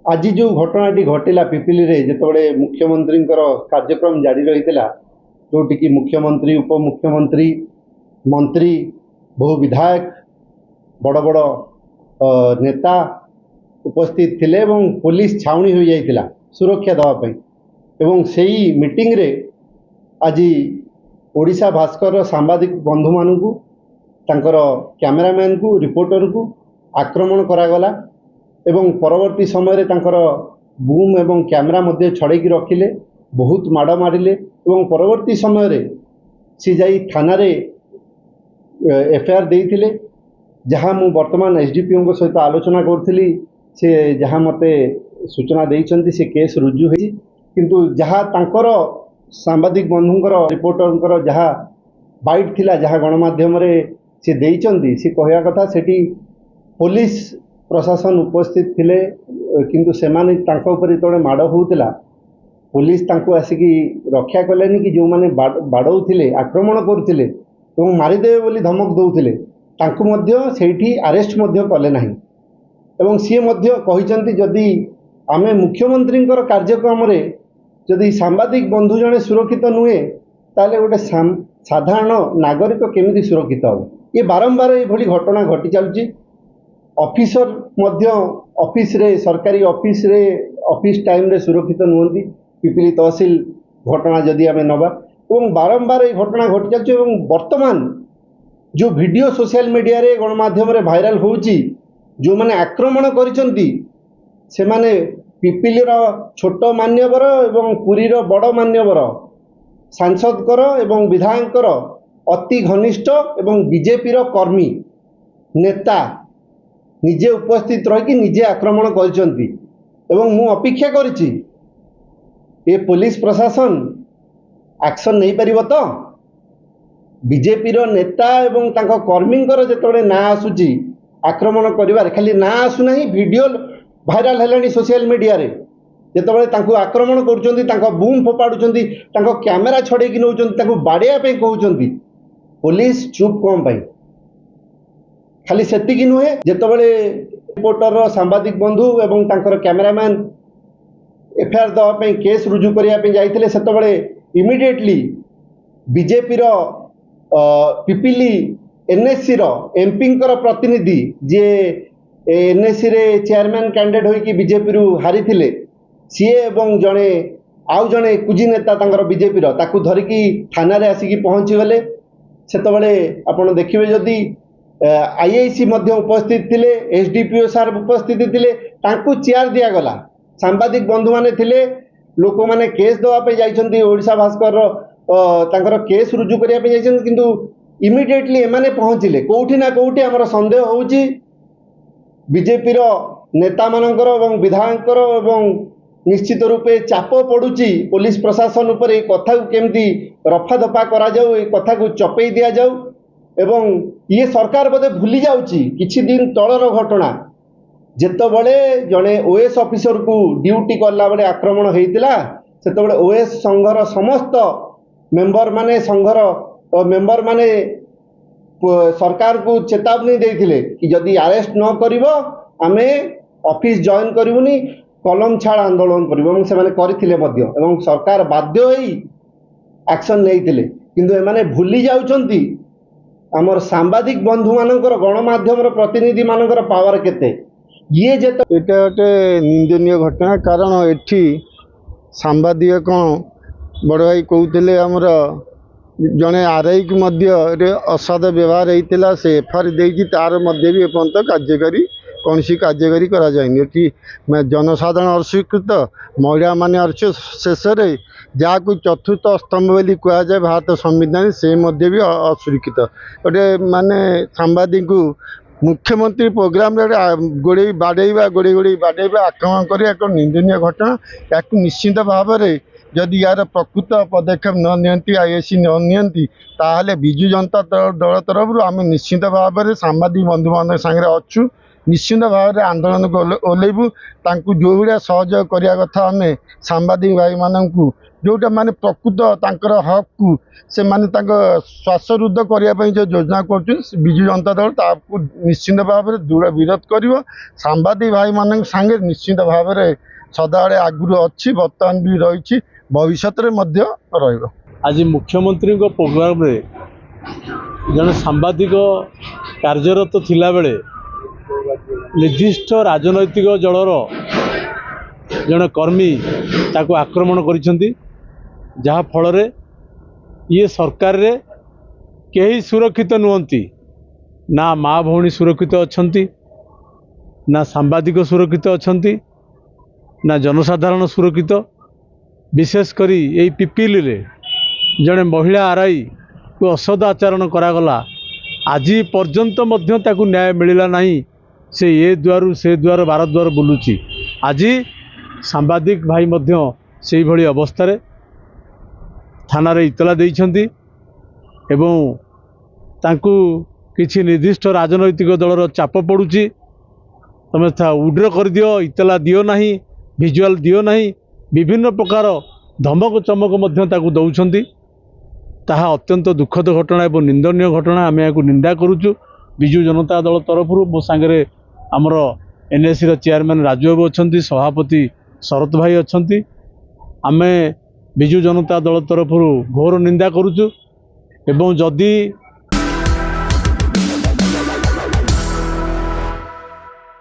आज जो घटनाटी घटला पिपिली रे जिते मुख्यमंत्री कार्यक्रम जारी रही जोटिकी मुख्यमंत्री उपमुख्यमंत्री मंत्री बहु विधायक बड़ बड़ नेता उपस्थित थिले पुलिस छाउनी हो जाइथिला सुरक्षा दवापाई एवं सेही मीटिंग रे आज ओडिशा भास्कर सांबादिक बंधु मानू कैमेरामैन को रिपोर्टर को आक्रमण करागला एवं परवर्ती समय तांकर बूम एवं कैमरा मध्य छड़ेकी रखिले बहुत माड़ मारिले एवं परवर्ती समय रे सी जाई थाना रे एफआईआर देइथिले जहाँ मु वर्तमान एसडीपीओ सहित आलोचना करी से जहाँ मते सूचना देइछन्ति से केस रुजु होई किंतु जहाँ तांकर सांबादिक बंधुंकर रिपोर्टर जहाँ बाइट थिला जहाँ गणमाध्यम रे से देइछन्ति से कहया कथा सेठी पुलिस प्रशासन उपस्थित थिले किंतु सेमाने तांको ऊपर जेतबे माड़ होउतिला पुलिस तांको आसिकी रक्षा कलेनी कि जो माने बाड़ौथिले आक्रमण करुथिले एवं मारिदेवे बोली धमक दौथिले तांको मध्य सेठी अरेस्ट मध्य कले नाही एवं सी मध्य कहिसन्ति जदि आमे मुख्यमंत्रींकर कार्यक्रम रे जदि सांबादिक बंधु जने सुरक्षित नुहे ताले गोटे साधारण नागरिक केमिति सुरक्षित हो ये बारंबार ये भली घटना घटी चलुची ऑफिसर मध्य ऑफिस रे सरकारी ऑफिस टाइम रे सुरक्षित नुहंती पिपिली तहसील घटना जदि आमे नबा एवं बारंबार ये घटना घटी चलुची एवं वर्तमान जो वीडियो सोशल मीडिया रे गणमाध्यम रे वायरल होउची जो माने आक्रमण करिसंती से माने पिपिली रो छोट मान्यवर एवं पुरी रो बड़ मान्यवर सांसद कर एवं विधायक कर अति घनिष्ठ एवं बीजेपी रो कर्मी नेता निजे उपस्थित रही निजे आक्रमण करिसंती एवं मु अपेक्षा करिछि ए पुलिस प्रशासन एक्शन नहीं पारिबो तो बीजेपी रो नेता एवं तांको कर्मींकर जेतबे ना आसुची आक्रमण करिवार खाली ना आसु नहीं वीडियो भाइराल हेलानी सोशल मीडिया रे जेतबे तांको आक्रमण करूचंती तांको बूम फोपाडुचंती तांको कैमेरा छडेकी नउचंती तांको बाडिया पे कहउचंती पुलिस चुप कोम पाई खाली सेतिकी नुहे जेतबे रिपोर्टर सांबादिक बंधु एवं तांकर कैमेरामैन एफआईआर दवा पे केस रुजु करिया पे जाइथिले सेतबे इमिडिएटली बीजेपी रो पिपिली एनएससी रो एमपी प्रतिनिधि जे एनएससी रे चेयरमैन कैंडिडेट होइकी बीजेपी रु हारी थिले सीए एवं जड़े आउ जड़े कुजी नेता तांकर बीजेपी रो ताकू धरिकी थाना रे आसिकी पहुंची गले सेतबे आपण देखिबे जदी आईआईसी मध्य उपस्थित थिले एसडीपीओ सार उपस्थित थिले तांकू चेयर दिया गला सांबादिक बंधु माने थिले लोक माने केस दवा पे जाइछन्ती ओडिशा भास्कर रो तांकर केस रुजु करिया पे जाइछन्ती किंतु इमिडिएटली एमाने पहुंचिले कोउठी ना कोउठी हमर संदेह होउची बीजेपी रो नेता मानकर एवं विधायकर एवं निश्चित रूपे चाप पड़ुची पुलिस प्रशासन उपर ए कथा को केमती रफा दफा करा जाऊ ए कथा को चपेई दिया जाऊ एवं ये सरकार बोधे भूली जाउची किछि दिन तळर घटना जेतबळे जणे ओएस ऑफिसर को ड्यूटी करला बळे आक्रमण हेइतिला सेतबळे ओएस संघर समस्त मेंबर माने संघर मेंबर माने सरकार को चेतावनी देथिले कि जदि अरेस्ट न करिवो आमे ऑफिस जॉइन करिवुनी कलम छाड़ आंदोलन करिवो एवं से माने करथिले मध्य एवं सरकार बाध्य होई एक्शन नेइथिले किंतु एमाने भूली जाउचंती आमर सांबादिक बंधु मानकर गणमाध्यम प्रतिनिधि मानकर पावर केते ये जेत एटा गोटे निंदनीय घटना कारण एठी सांबादिक कौन बड़ भाई कहते आमर जड़े आरआई की मध्य असाध व्यवहार होता से एफआईआर देकी तार मध्य भी एपर्यंत कार्यकारी कौन सी कार्यकारी करा जाएनी एटी जनसाधारण अस्वीकृत महिला माने शेष जहाँ को चतुर्थ स्तंभ बोली कहुए भारत संविधान से मध्य भी असुरक्षित गोटे माने सांबादिक को मुख्यमंत्री प्रोग्राम गोड़े बाड़ेवा गोड़े गोड़े बाड़ेवा आक्रमण कर एक निंदनीय घटना या निश्चित भाव में जदि यार प्रकृत पदक्षेप न नियंती आईएसी न नियंती ताहले बिजु जनता दल तरफ आम निश्चित भाव में सांबादिक बंधु मान सागर अच्छु ନିଶ୍ଚିନ୍ତ ଭାବରେ ଆନ୍ଦୋଳନକୁ ଓହ୍ଲେଇବୁ। ତାଙ୍କୁ ଯେଉଁ ଭଳିଆ ସହଯୋଗ କରିବା କଥା ଆମେ ସାମ୍ବାଦିକ ଭାଇମାନଙ୍କୁ, ଯେଉଁଟା ମାନେ ପ୍ରକୃତ ତାଙ୍କର ହକ୍କୁ ସେମାନେ ତାଙ୍କ ଶ୍ୱାସରୁଦ୍ଧ କରିବା ପାଇଁ ଯେଉଁ ଯୋଜନା କରୁଛନ୍ତି ବିଜୁ ଜନତା ଦଳ ତାକୁ ନିଶ୍ଚିନ୍ତ ଭାବରେ ଦୃଢ଼ ବିରୋଧ କରିବ। ସାମ୍ବାଦିକ ଭାଇମାନଙ୍କ ସାଙ୍ଗରେ ନିଶ୍ଚିନ୍ତ ଭାବରେ ସଦାବେଳେ ଆଗରୁ ଅଛି, ବର୍ତ୍ତମାନ ବି ରହିଛି, ଭବିଷ୍ୟତରେ ମଧ୍ୟ ରହିବ। ଆଜି ମୁଖ୍ୟମନ୍ତ୍ରୀଙ୍କ ପ୍ରୋଗ୍ରାମରେ ଜଣେ ସାମ୍ବାଦିକ କାର୍ଯ୍ୟରତ ଥିଲାବେଳେ ନିର୍ଦ୍ଦିଷ୍ଟ ରାଜନୈତିକ ଦଳର ଜଣେ କର୍ମୀ ତାକୁ ଆକ୍ରମଣ କରିଛନ୍ତି, ଯାହା ଫଳରେ ଇଏ ସରକାରରେ କେହି ସୁରକ୍ଷିତ ନୁହନ୍ତି। ନା ମା ଭଉଣୀ ସୁରକ୍ଷିତ ଅଛନ୍ତି, ନା ସାମ୍ବାଦିକ ସୁରକ୍ଷିତ ଅଛନ୍ତି, ନା ଜନସାଧାରଣ ସୁରକ୍ଷିତ। ବିଶେଷ କରି ଏଇ ପିପିଲିରେ ଜଣେ ମହିଳା ଆର୍ଆଇକୁ ଅସଦ ଆଚରଣ କରାଗଲା, ଆଜି ପର୍ଯ୍ୟନ୍ତ ମଧ୍ୟ ତାକୁ ନ୍ୟାୟ ମିଳିଲା ନାହିଁ। ସେ ଏ ଦୁଆରୁ ସେ ଦୁଆର ବାର ଦୁଆର ବୁଲୁଛି। ଆଜି ସାମ୍ବାଦିକ ଭାଇ ମଧ୍ୟ ସେଇଭଳି ଅବସ୍ଥାରେ ଥାନାରେ ଇତଲା ଦେଇଛନ୍ତି ଏବଂ ତାଙ୍କୁ କିଛି ନିର୍ଦ୍ଦିଷ୍ଟ ରାଜନୈତିକ ଦଳର ଚାପ ପଡ଼ୁଛି, ତମେ ଉଡ୍ର କରିଦିଅ, ଇତଲା ଦିଅ ନାହିଁ, ଭିଜୁଆଲ ଦିଅ ନାହିଁ, ବିଭିନ୍ନ ପ୍ରକାର ଧମକ ଚମକ ମଧ୍ୟ ତାକୁ ଦେଉଛନ୍ତି। ତାହା ଅତ୍ୟନ୍ତ ଦୁଃଖଦ ଘଟଣା ଏବଂ ନିନ୍ଦନୀୟ ଘଟଣା। ଆମେ ଏହାକୁ ନିନ୍ଦା କରୁଛୁ। ବିଜୁ ଜନତା ଦଳ ତରଫରୁ ମୋ ସାଙ୍ଗରେ ଆମର ଏନ୍ଏସିର ଚେୟାରମ୍ୟାନ୍ ରାଜୁବାବୁ ଅଛନ୍ତି, ସଭାପତି ଶରତ ଭାଇ ଅଛନ୍ତି। ଆମେ ବିଜୁ ଜନତା ଦଳ ତରଫରୁ ଘୋର ନିନ୍ଦା କରୁଛୁ ଏବଂ ଯଦି